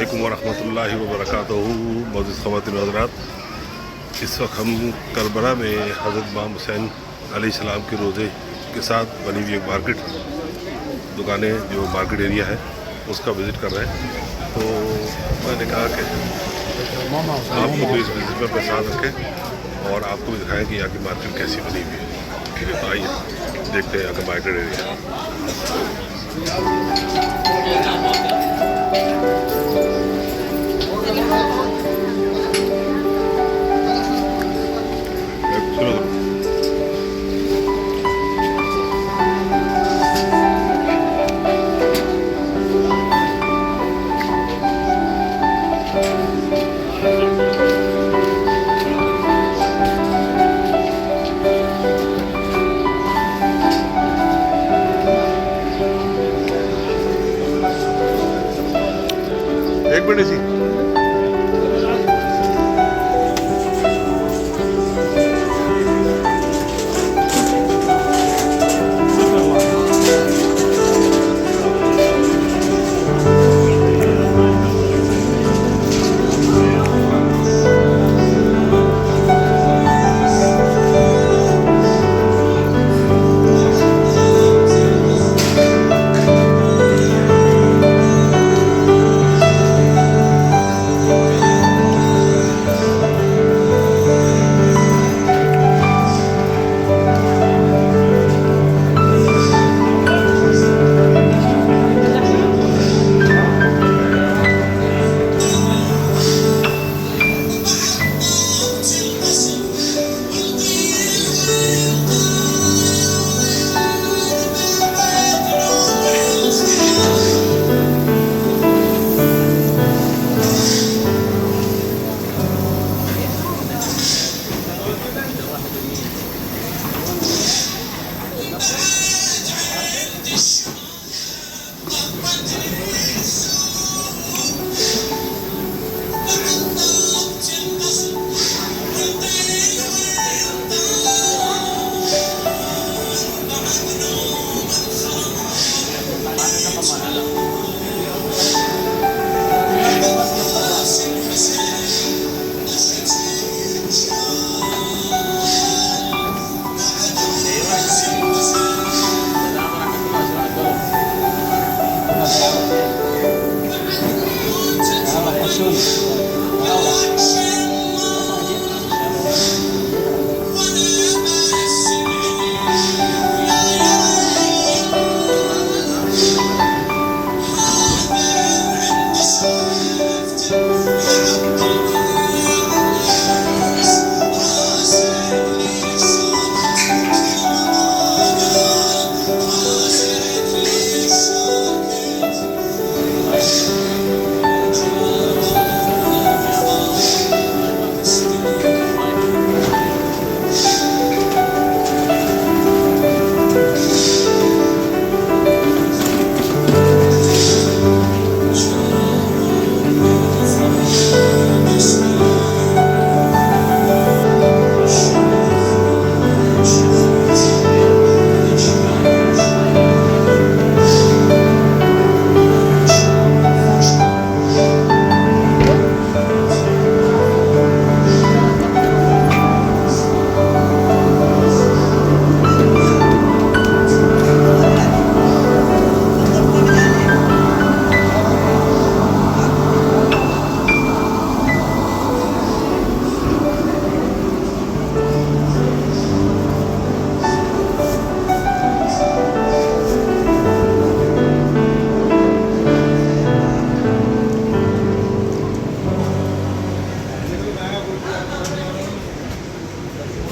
अस्सलामुअलैकुम वरहमतुल्लाहि वबरकातुहू। मौजूद ख़वातीन व हज़रात, इस वक्त हम करबला में हज़रत इमाम हुसैन अलैहिस्सलाम के रोज़े के साथ बनी हुई एक मार्केट दुकानें जो मार्केट एरिया है उसका विज़िट कर रहे हैं। तो मैंने कहा कि आपको भी इस विज़िट में अपने साथ रखें और आपको भी दिखाएं कि यहाँ की मार्केट कैसी बनी हुई है। ठीक है, तो आइए देखते हैं यहाँ का मार्केट एरिया। एक मिनट जी।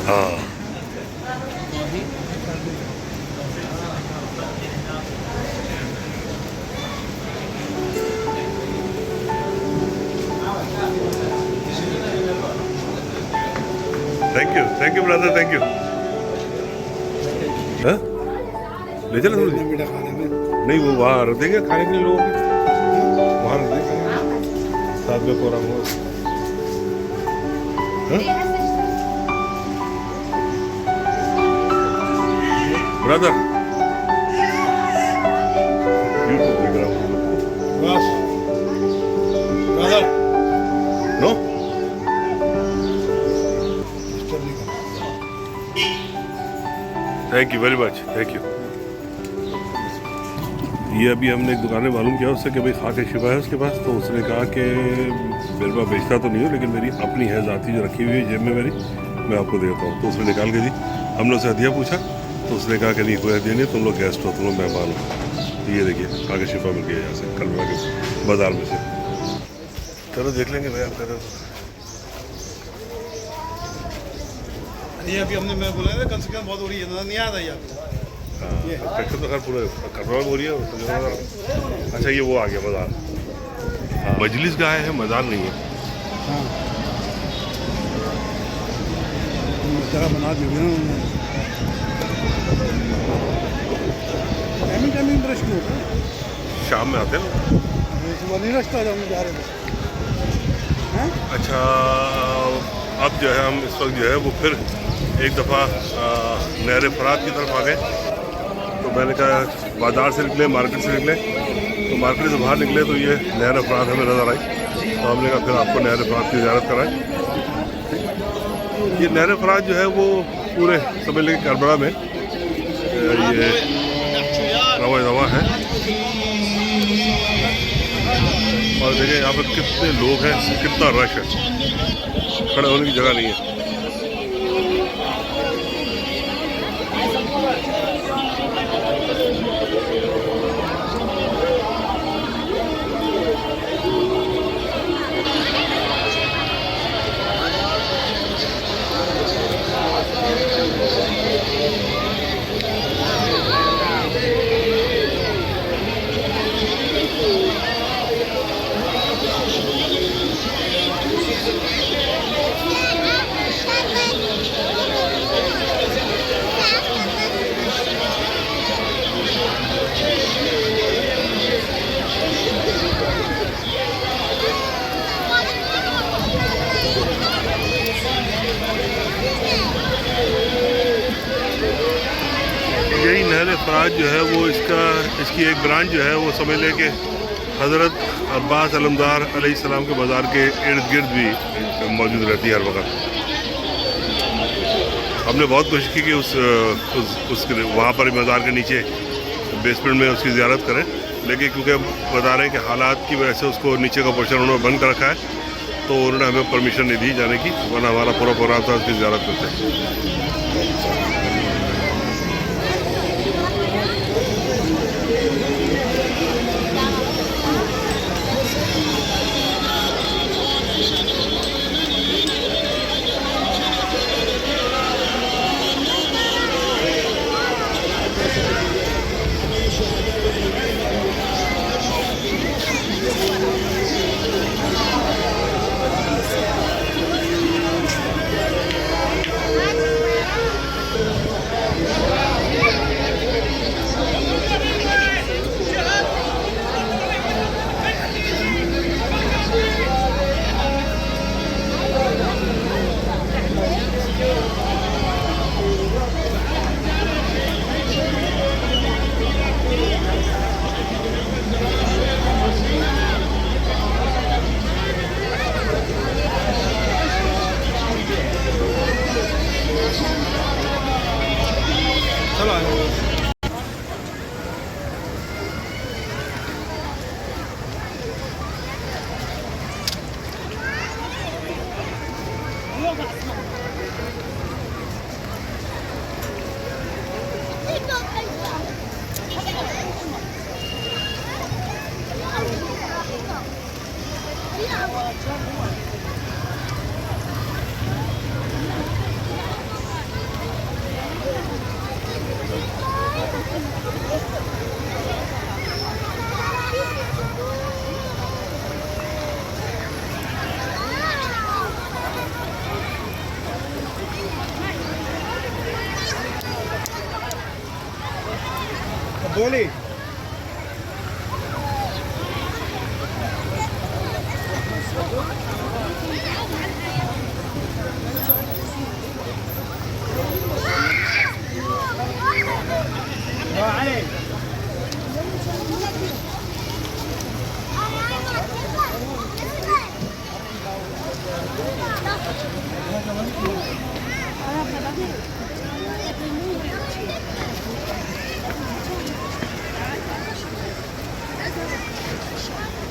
हाँ, thank you brother, thank you. हाँ? ले चलो थोड़ी सी। नहीं, वो वहाँ रख देंगे खाने के लिए लोगों के, वहाँ रख देंगे साथ में प्रोग्राम हो। ब्रदर यूट्यूब देख रहा हूँ बस। Thank you very much, thank you. ये अभी हमने एक दुकान में मालूम किया उससे कि भाई खाके शिफा है उसके पास, तो उसने कहा कि मेरे पास बेचता तो नहीं हूँ लेकिन मेरी अपनी है ज़ाती जो रखी हुई है जेब में मेरी, मैं आपको देता हूँ। तो उसने निकाल के दी। हमने उसे हदिया पूछा तो उसने कहा कि नहीं कोई हदिया नहीं, तुम लोग गेस्ट हो, तुम लोग मेहमान हो। तो ये देखिए खाके शिफा मिल गया यहाँ से कलवा के बाज़ार में से। चलो देख लेंगे भाई, आप कह रहे हो। ये अभी हमने मैं बोला ना कंस्ट्रक्शन बहुत हो रही है, नहीं आ रहा है आपको। हाँ तो खैर पूरा कलवा हो रही है। अच्छा ये वो आ गया बाज़ार, मजलिस गाह है, मज़ार नहीं है। हाँ जगह बना दी ना उन्होंने। टाइमिंग ब्रश नहीं होता, शाम में आते हैं ना, सुबह नहीं रास्ता जा रहे हैं। अच्छा अब जो है हम इस वक्त जो है वो फिर एक दफ़ा नहर फरात की तरफ आ गए। तो मैंने कहा बाज़ार से निकले, मार्केट से निकले, तो मार्केट से बाहर निकले तो ये नहर फरात हमें नज़र आई। तो हमने कहा फिर आपको नहर फरात की ज़ियारत कराएं। ये नहर फरात जो है वो पूरे समझ लें करबला में ये रवा है। और देखिए यहाँ पर कितने लोग हैं, कितना रश है, खड़े होने की जगह नहीं है। यही नहर फरात जो है वो इसकी एक ब्रांच जो है वो समझ लें कि हज़रत अब्बास अलमदार अलैहिस्सलाम के बाज़ार के इर्द गिर्द भी मौजूद रहती है हर वक्त। हमने बहुत कोशिश की कि उसके वहाँ पर मज़ार के नीचे बेसमेंट में उसकी ज़ियारत करें, लेकिन क्योंकि बता रहे हैं कि हालात की वजह से उसको नीचे का पोर्शन उन्होंने बंद कर रखा है, तो उन्होंने हमें परमिशन नहीं दी जाने की, वरना हमारा पूरा प्रोग्राम था उसकी ज़ियारत करते। बोली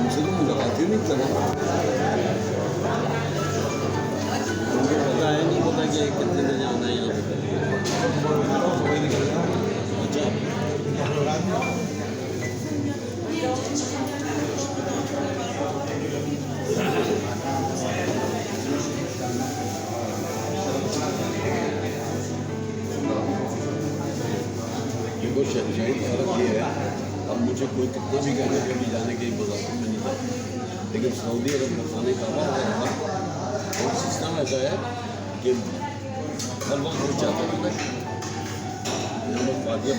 उनसे तो मुलाकात ही नहीं करा। उनको पता है नहीं पता कि कितने बजे आना है यहाँ पे। अच्छा देखो शहजादी फर्क ये है, अब मुझे कोई कितना भी कहने कभी जाने की मजाक में नहीं जाता, लेकिन सऊदी अरब में खाने का और सिस्टम ऐसा है कि हर वक्त कुछ चाहता था ना, यहाँ पर पार्टियाँ